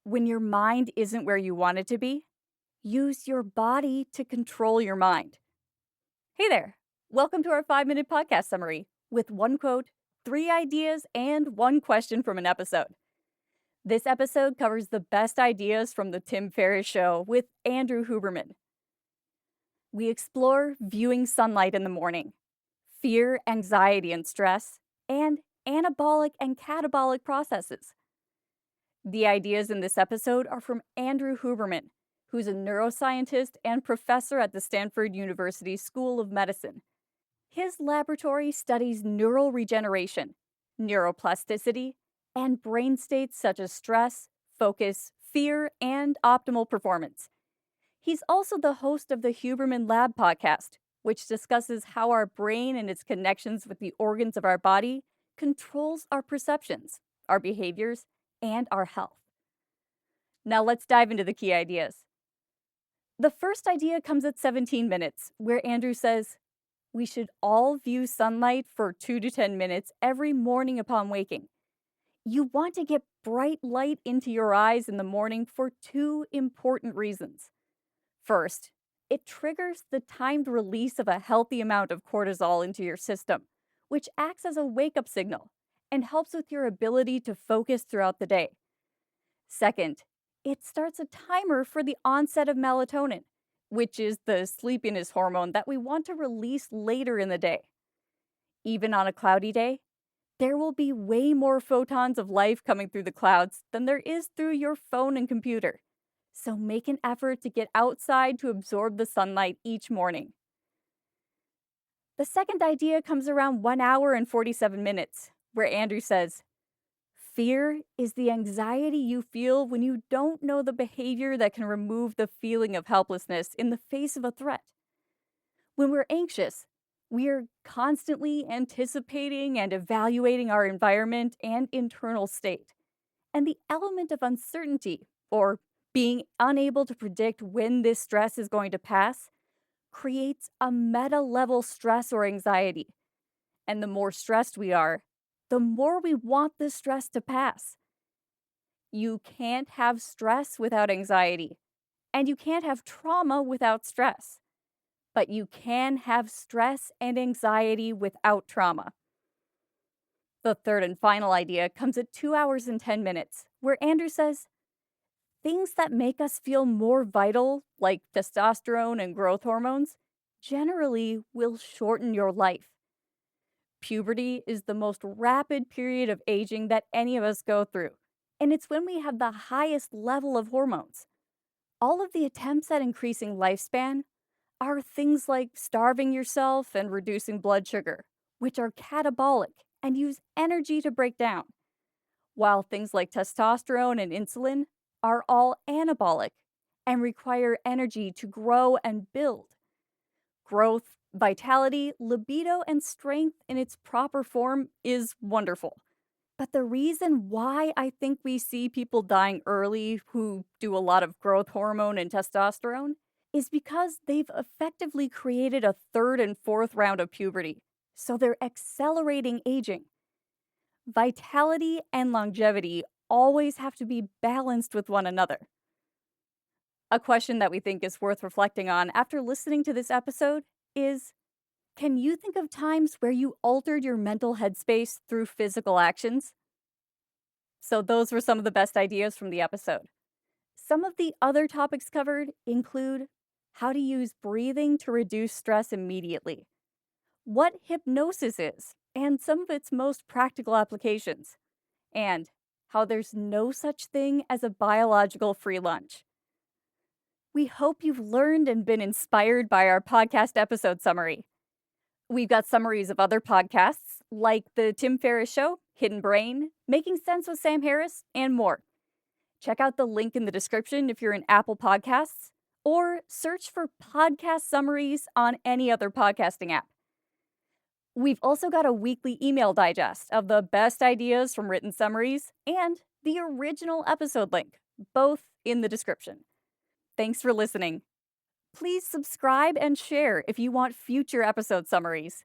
When your mind isn't where you want it to be, use your body to control your mind. Hey there. Welcome to our 5-minute podcast summary with one quote, 3 ideas, and 1 question from an episode. This episode covers the best ideas from the Tim Ferriss Show with Andrew Huberman. We explore viewing sunlight in the morning, fear, anxiety, and stress, and anabolic and catabolic processes. The ideas in this episode are from Andrew Huberman, who's a neuroscientist and professor at the Stanford University School of Medicine. His laboratory studies neural regeneration, neuroplasticity, and brain states such as stress, focus, fear, and optimal performance. He's also the host of the Huberman Lab podcast, which discusses how our brain and its connections with the organs of our body controls our perceptions, our behaviors, and our health. Now let's dive into the key ideas. The first idea comes at 17 minutes, where Andrew says, we should all view sunlight for 2 to 10 minutes every morning upon waking. You want to get bright light into your eyes in the morning for 2 important reasons. First, it triggers the timed release of a healthy amount of cortisol into your system, which acts as a wake-up signal and helps with your ability to focus throughout the day. Second, it starts a timer for the onset of melatonin, which is the sleepiness hormone that we want to release later in the day. Even on a cloudy day, there will be way more photons of light coming through the clouds than there is through your phone and computer. So make an effort to get outside to absorb the sunlight each morning. The second idea comes around 1 hour and 47 minutes, where Andrew says, fear is the anxiety you feel when you don't know the behavior that can remove the feeling of helplessness in the face of a threat. When we're anxious, we are constantly anticipating and evaluating our environment and internal state. And the element of uncertainty, or being unable to predict when this stress is going to pass, creates a meta-level stress or anxiety. And the more stressed we are, the more we want the stress to pass. You can't have stress without anxiety, and you can't have trauma without stress. But you can have stress and anxiety without trauma. The third and final idea comes at 2 hours and 10 minutes, where Andrew says, things that make us feel more vital, like testosterone and growth hormones, generally will shorten your life. Puberty is the most rapid period of aging that any of us go through, and it's when we have the highest level of hormones. All of the attempts at increasing lifespan are things like starving yourself and reducing blood sugar, which are catabolic and use energy to break down, while things like testosterone and insulin are all anabolic and require energy to grow and build. Growth, vitality, libido, and strength in its proper form is wonderful. But the reason why I think we see people dying early who do a lot of growth hormone and testosterone is because they've effectively created a 3rd and 4th round of puberty, so they're accelerating aging. Vitality and longevity always have to be balanced with one another. A question that we think is worth reflecting on after listening to this episode is, can you think of times where you altered your mental headspace through physical actions? So those were some of the best ideas from the episode. Some of the other topics covered include how to use breathing to reduce stress immediately, what hypnosis is, and some of its most practical applications, and how there's no such thing as a biological free lunch. We hope you've learned and been inspired by our podcast episode summary. We've got summaries of other podcasts, like the Tim Ferriss Show, Hidden Brain, Making Sense with Sam Harris, and more. Check out the link in the description if you're in Apple Podcasts, or search for podcast summaries on any other podcasting app. We've also got a weekly email digest of the best ideas from written summaries and the original episode link, both in the description. Thanks for listening. Please subscribe and share if you want future episode summaries.